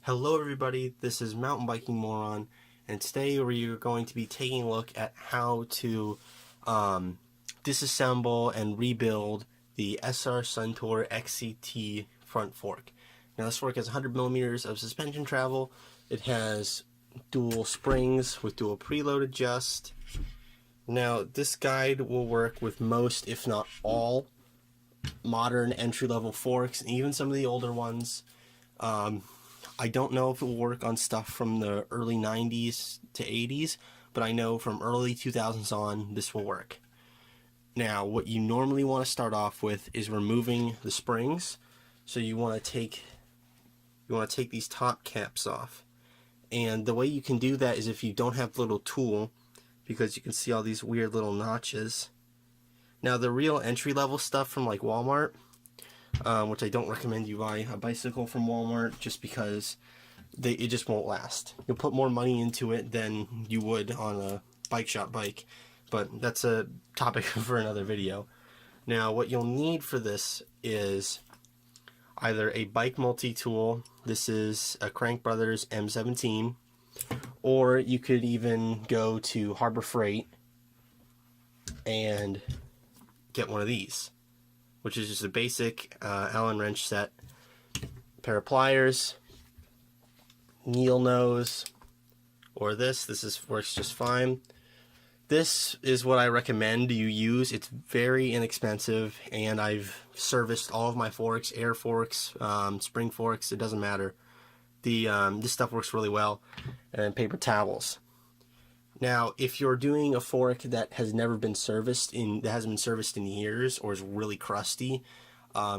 Hello everybody, this is Mountain Biking Moron, and today we are going to be taking a look at how to disassemble and rebuild the SR Suntour XCT front fork. Now this fork has 100 millimeters of suspension travel. It has dual springs with dual preload adjust. Now this guide will work with most, if not all, modern entry-level forks, and even some of the older ones. I don't know if it will work on stuff from the early 90s to 80s, but I know from early 2000s on, this will work. Now, what you normally want to start off with is removing the springs. So you want to take these top caps off. And the way you can do that is if you don't have the little tool, because you can see all these weird little notches. Now, the real entry-level stuff from like Walmart, which I don't recommend you buy a bicycle from Walmart just because it just won't last. You'll put more money into it than you would on a bike shop bike, but that's a topic for another video. Now, what you'll need for this is either a bike multi-tool. This is a Crank Brothers M17, or you could even go to Harbor Freight and get one of these, which is just a basic Allen wrench set, pair of pliers, needle nose, or this works just fine. This is what I recommend you use. It's very inexpensive, and I've serviced all of my forks, air forks, spring forks, it doesn't matter. This stuff works really well, and paper towels. Now, if you're doing a fork that has never been serviced that hasn't been serviced in years, or is really crusty,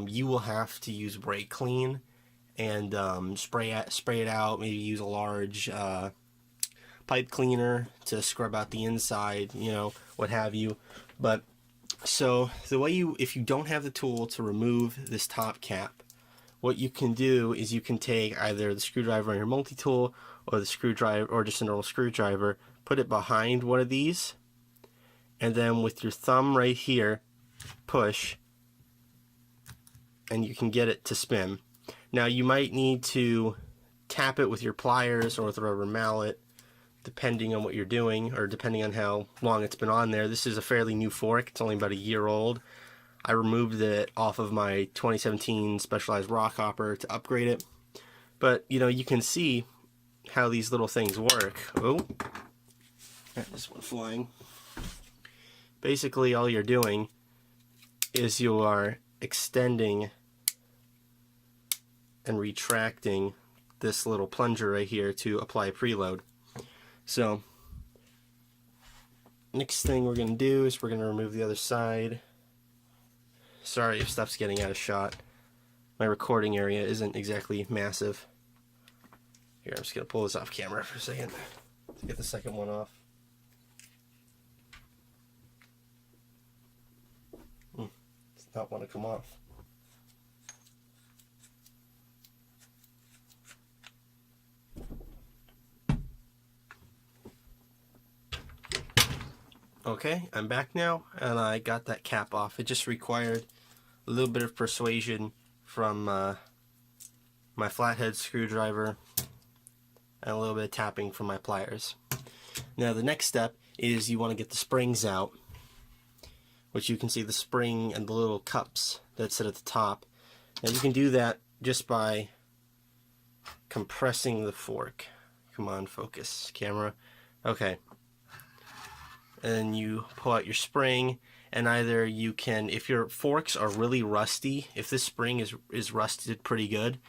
you will have to use brake clean and spray it out. Maybe use a large pipe cleaner to scrub out the inside, what have you. But so if you don't have the tool to remove this top cap, what you can do is you can take either the screwdriver on your multi-tool or the screwdriver, or just a normal screwdriver, put it behind one of these, and then with your thumb right here, push, and you can get it to spin. Now you might need to tap it with your pliers or with a rubber mallet, depending on what you're doing, or depending on how long it's been on there. This is a fairly new fork, it's only about a year old. I removed it off of my 2017 Specialized rock hopper to upgrade it. But you can see how these little things work. Oh, this one flying. Basically, all you're doing is you are extending and retracting this little plunger right here to apply a preload. So, next thing we're going to do is we're going to remove the other side. Sorry if stuff's getting out of shot. My recording area isn't exactly massive. Here, I'm just going to pull this off camera for a second to get the second one off. Does not want to come off. Okay, I'm back now, and I got that cap off. It just required a little bit of persuasion from my flathead screwdriver and a little bit of tapping from my pliers. Now the next step is you want to get the springs out, which you can see the spring and the little cups that sit at the top. Now you can do that just by compressing the fork. Come on, focus, camera. Okay. And then you pull out your spring, and either you can, if your forks are really rusty, if this spring is rusted pretty good,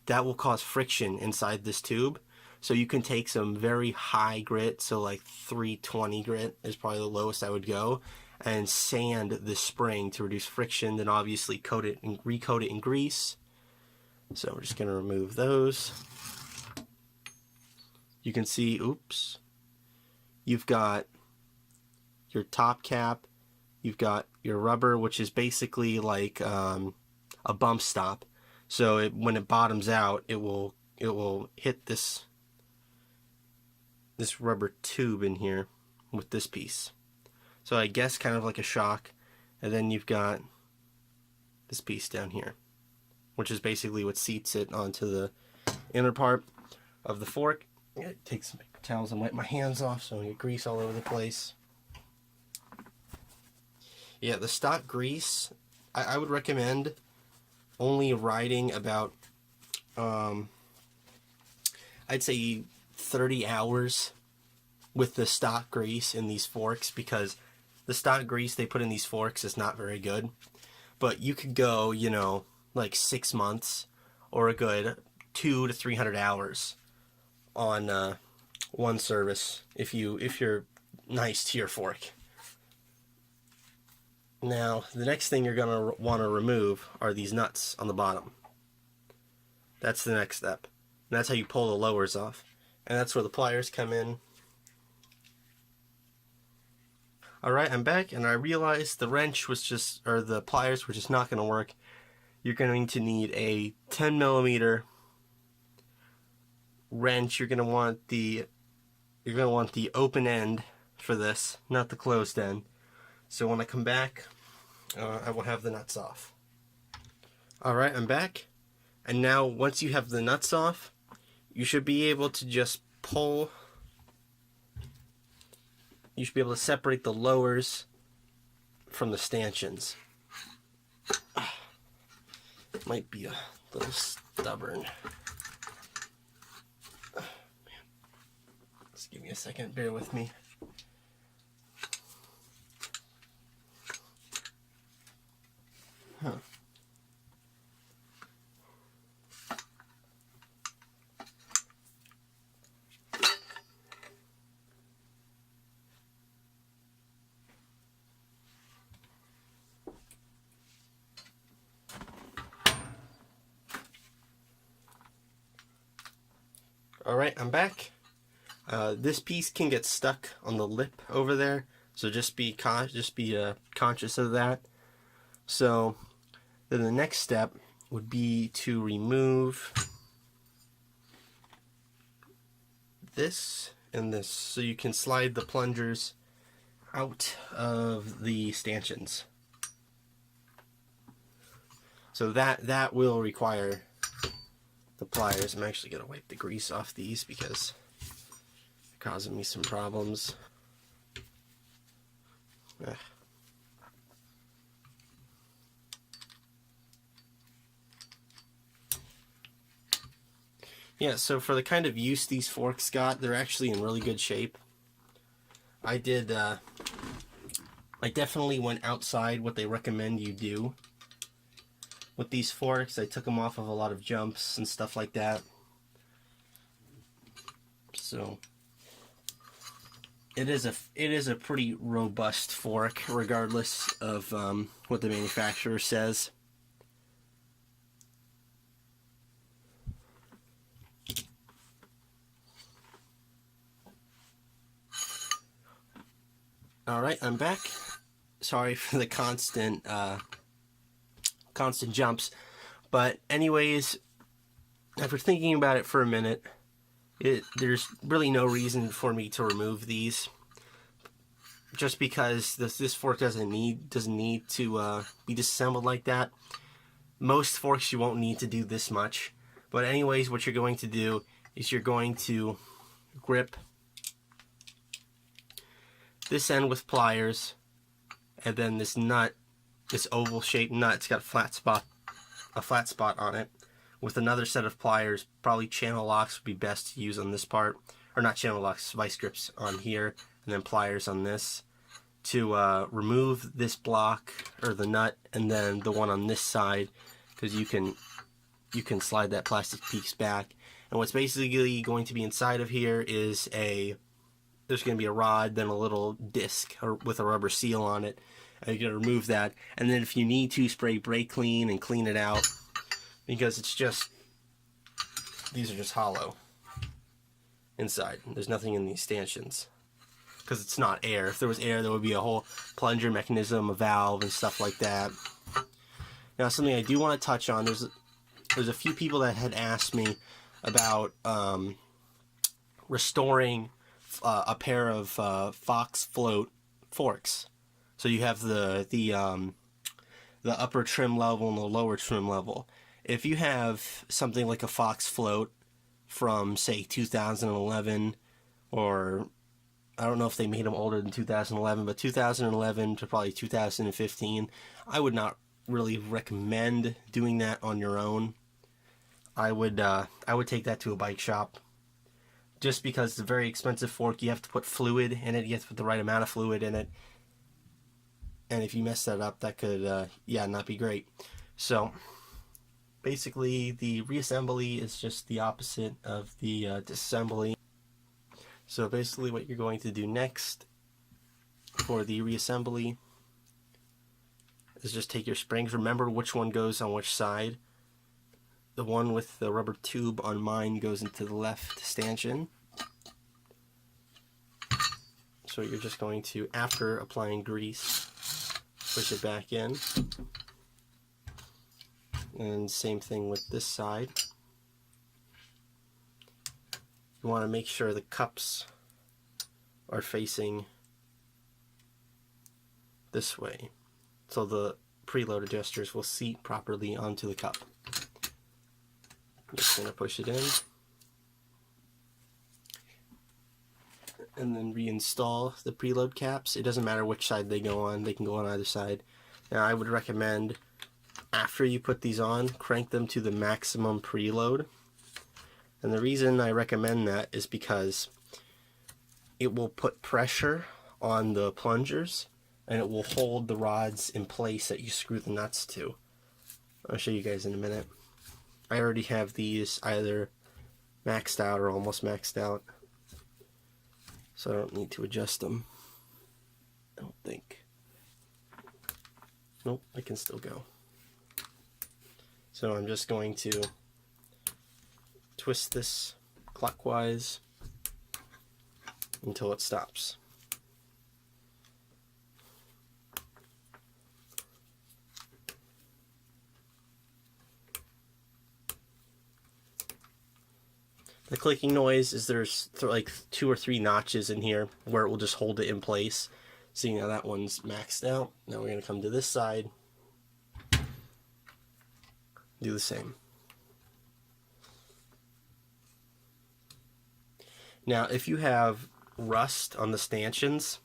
that will cause friction inside this tube. So you can take some very high grit, so like 320 grit is probably the lowest I would go, and sand the spring to reduce friction, then obviously coat it and recoat it in grease. So we're just going to remove those. You can see, oops, you've got your top cap, you've got your rubber, which is basically like a bump stop. So when it bottoms out, it will hit this rubber tube in here with this piece. So I guess kind of like a shock. And then you've got this piece down here, which is basically what seats it onto the inner part. of the fork. Take some towels and wipe my hands off so I don't get grease all over the place. Yeah, the stock grease, I would recommend only riding about, I'd say 30 hours with the stock grease in these forks, because the stock grease they put in these forks is not very good. But you could go, you know, like 6 months or a good 200 to 300 hours on one service if you're nice to your fork. Now, the next thing you're going to want to remove are these nuts on the bottom. That's the next step. And that's how you pull the lowers off. And that's where the pliers come in. Alright, I'm back, and I realized the wrench was just, or the pliers were just not going to work. You're going to need a 10mm wrench. You're going to want the open end for this, not the closed end. So when I come back, I will have the nuts off. Alright, I'm back. And now, once you have the nuts off, you should be able to just pull. You should be able to separate the lowers from the stanchions. Might be a little stubborn. Man. Just give me a second, bear with me. Huh. Alright, I'm back. This piece can get stuck on the lip over there, so just be conscious of that. So then the next step would be to remove this and this, so you can slide the plungers out of the stanchions. So that will require the pliers. I'm actually going to wipe the grease off these because they're causing me some problems. Ugh. Yeah, so for the kind of use these forks got, they're actually in really good shape. I definitely went outside what they recommend you do with these forks. I took them off of a lot of jumps and stuff like that. So it is a pretty robust fork, regardless of what the manufacturer says. Alright, I'm back. Sorry for the constant jumps. But anyways, after thinking about it for a minute, there's really no reason for me to remove these. Just because this fork doesn't need to be disassembled like that. Most forks you won't need to do this much. But anyways, what you're going to do is you're going to grip this end with pliers, and then this nut, this oval shaped nut, it's got a flat spot on it, with another set of pliers. Probably channel locks would be best to use on this part, or not channel locks, vice grips on here, and then pliers on this, to remove this block, or the nut, and then the one on this side, because you can slide that plastic piece back. And what's basically going to be inside of here is there's going to be a rod, then a little disc with a rubber seal on it. And you're going to remove that. And then if you need to, spray brake clean and clean it out. Because these are just hollow inside. There's nothing in these stanchions. Because it's not air. If there was air, there would be a whole plunger mechanism, a valve, and stuff like that. Now, something I do want to touch on, there's a few people that had asked me about restoring a pair of Fox float forks. So you have the upper trim level and the lower trim level. If you have something like a Fox float from, say, 2011, or I don't know if they made them older than 2011, but 2011 to probably 2015, I would not really recommend doing that on your own. I would take that to a bike shop, just because it's a very expensive fork. You have to put fluid in it. You have to put the right amount of fluid in it, and if you mess that up, that could not be great. So basically, the reassembly is just the opposite of the disassembly. So basically what you're going to do next for the reassembly is just take your springs. Remember which one goes on which side. The one with the rubber tube on mine goes into the left stanchion. So you're just going to, after applying grease, push it back in. And same thing with this side. You want to make sure the cups are facing this way, so the preload adjusters will seat properly onto the cup. I'm just going to push it in, and then reinstall the preload caps. It doesn't matter which side they go on, they can go on either side. Now I would recommend, after you put these on, crank them to the maximum preload. And the reason I recommend that is because it will put pressure on the plungers, and it will hold the rods in place that you screw the nuts to. I'll show you guys in a minute. I already have these either maxed out or almost maxed out, so I don't need to adjust them. I don't think. Nope, I can still go. So I'm just going to twist this clockwise until it stops. The clicking noise is there's like 2 or 3 notches in here where it will just hold it in place. See, now that one's maxed out. Now we're going to come to this side, do the same. Now, if you have rust on the stanchions,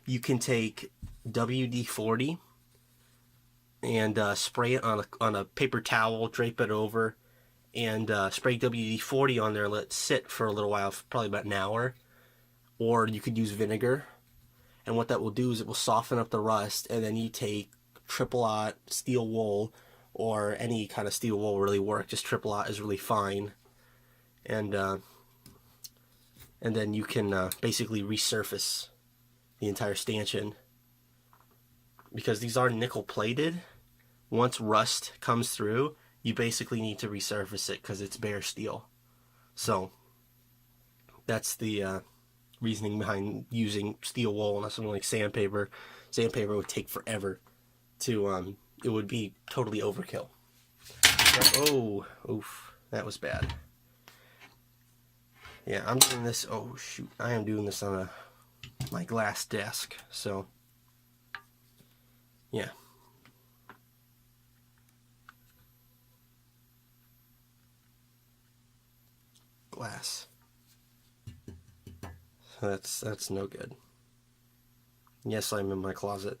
you can take WD-40 and spray it on a paper towel, drape it over, and spray WD-40 on there, let it sit for a little while, probably about an hour. Or you could use vinegar, and what that will do is it will soften up the rust, and then you take triple-aught steel wool, or any kind of steel wool will really work, just triple-aught is really fine. And then you can basically resurface the entire stanchion. Because these are nickel plated, once rust comes through, you basically need to resurface it because it's bare steel. So that's the reasoning behind using steel wool, unless something like sandpaper. Sandpaper would take forever to, it would be totally overkill. Oh, oof, that was bad. Yeah, I'm doing this, oh shoot, I am doing this on my glass desk, so, yeah. Glass. That's no good. Yes, I'm in my closet.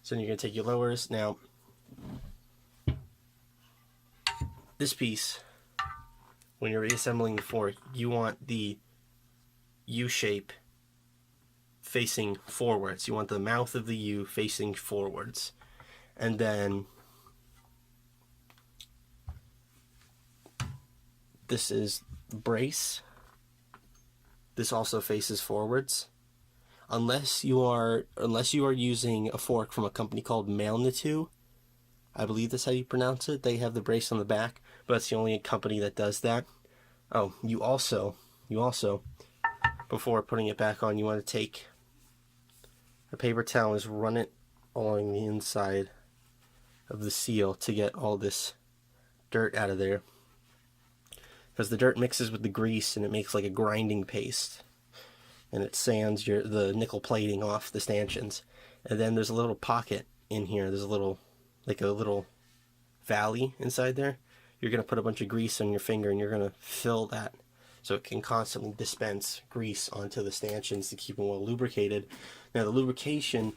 So you're going to take your lowers. Now, this piece, when you're reassembling the fork, you want the U shape facing forwards. You want the mouth of the U facing forwards. And then this is brace. This also faces forwards. Unless you are using a fork from a company called Malnitu, I believe that's how you pronounce it. They have the brace on the back, but it's the only company that does that. Oh, you also, before putting it back on, you want to take a paper towel and just run it along the inside of the seal to get all this dirt out of there. Because the dirt mixes with the grease and it makes like a grinding paste. And it sands the nickel plating off the stanchions. And then there's a little pocket in here. There's a little valley inside there, you're going to put a bunch of grease on your finger and you're going to fill that so it can constantly dispense grease onto the stanchions to keep them well lubricated. Now the lubrication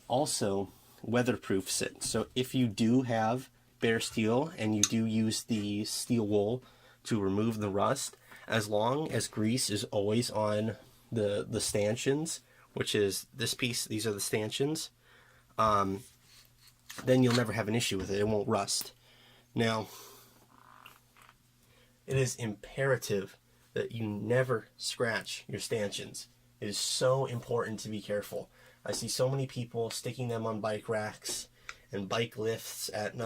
also weatherproofs it. So if you do have bare steel and you do use the steel wool to remove the rust, as long as grease is always on the stanchions, which is this piece, these are the stanchions, then you'll never have an issue with it. It won't rust. Now, it is imperative that you never scratch your stanchions. It is so important to be careful. I see so many people sticking them on bike racks and bike lifts at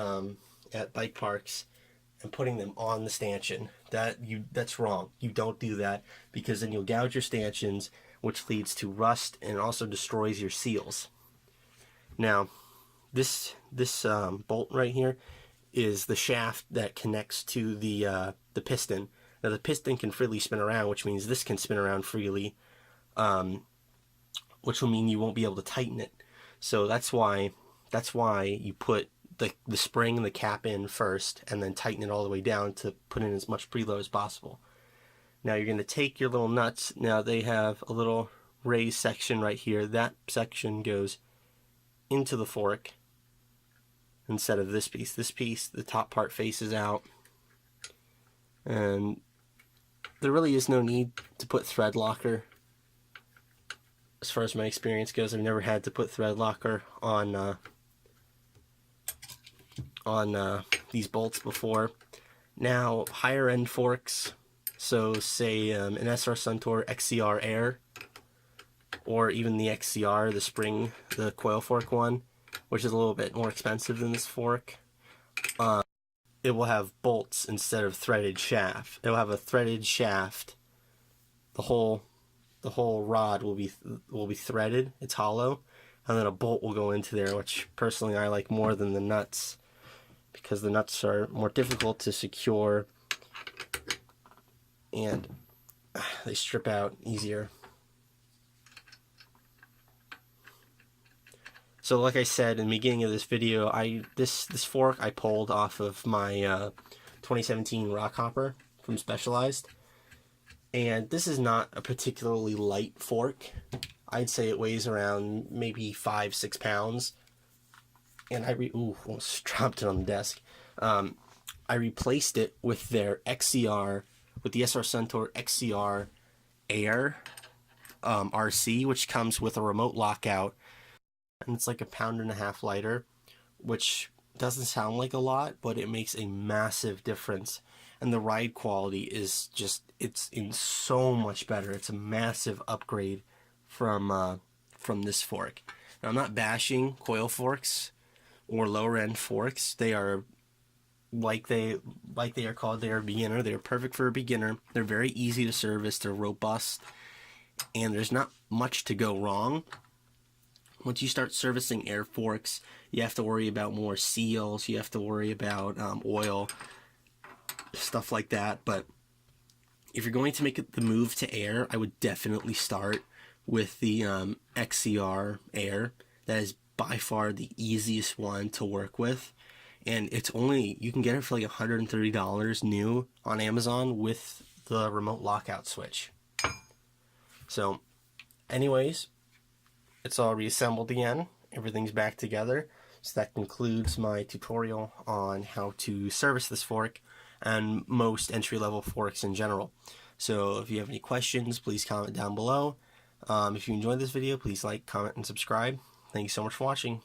bike parks and putting them on the stanchion. That's wrong. You don't do that, because then you'll gouge your stanchions, which leads to rust and also destroys your seals. Now, this bolt right here is the shaft that connects to the piston. Now the piston can freely spin around, which means this can spin around freely, which will mean you won't be able to tighten it. So that's why you put the spring and the cap in first and then tighten it all the way down to put in as much preload as possible. Now you're going to take your little nuts. Now they have a little raised section right here. That section goes into the fork instead of this piece. This piece, the top part faces out. And there really is no need to put thread locker. As far as my experience goes, I've never had to put thread locker on these bolts before. Now, higher end forks, so say an SR Suntour XCR Air, or even the XCR, the spring, the coil fork one, which is a little bit more expensive than this fork. It will have bolts instead of threaded shaft. It will have a threaded shaft. The whole rod will be threaded. It's hollow, and then a bolt will go into there, which personally I like more than the nuts, because the nuts are more difficult to secure and they strip out easier. So like I said in the beginning of this video, this fork I pulled off of my 2017 Rockhopper from Specialized, and this is not a particularly light fork. I'd say it weighs around maybe 5-6 pounds, and almost dropped it on the desk. I replaced it with their XCR, with the SR Suntour XCR Air RC, which comes with a remote lockout. And it's like 1.5 pounds lighter, which doesn't sound like a lot, but it makes a massive difference. And the ride quality is just, it's so much better. It's a massive upgrade from this fork. Now, I'm not bashing coil forks or lower end forks. They are like they are called. They are beginner. They're perfect for a beginner. They're very easy to service. They're robust, and there's not much to go wrong. Once you start servicing air forks, you have to worry about more seals, you have to worry about oil, stuff like that. But if you're going to make the move to air, I would definitely start with the XCR Air. That is by far the easiest one to work with. And you can get it for like $130 new on Amazon with the remote lockout switch. So, anyways, it's all reassembled again. Everything's back together. So that concludes my tutorial on how to service this fork and most entry-level forks in general. So if you have any questions, please comment down below. If you enjoyed this video, please like, comment, and subscribe. Thank you so much for watching.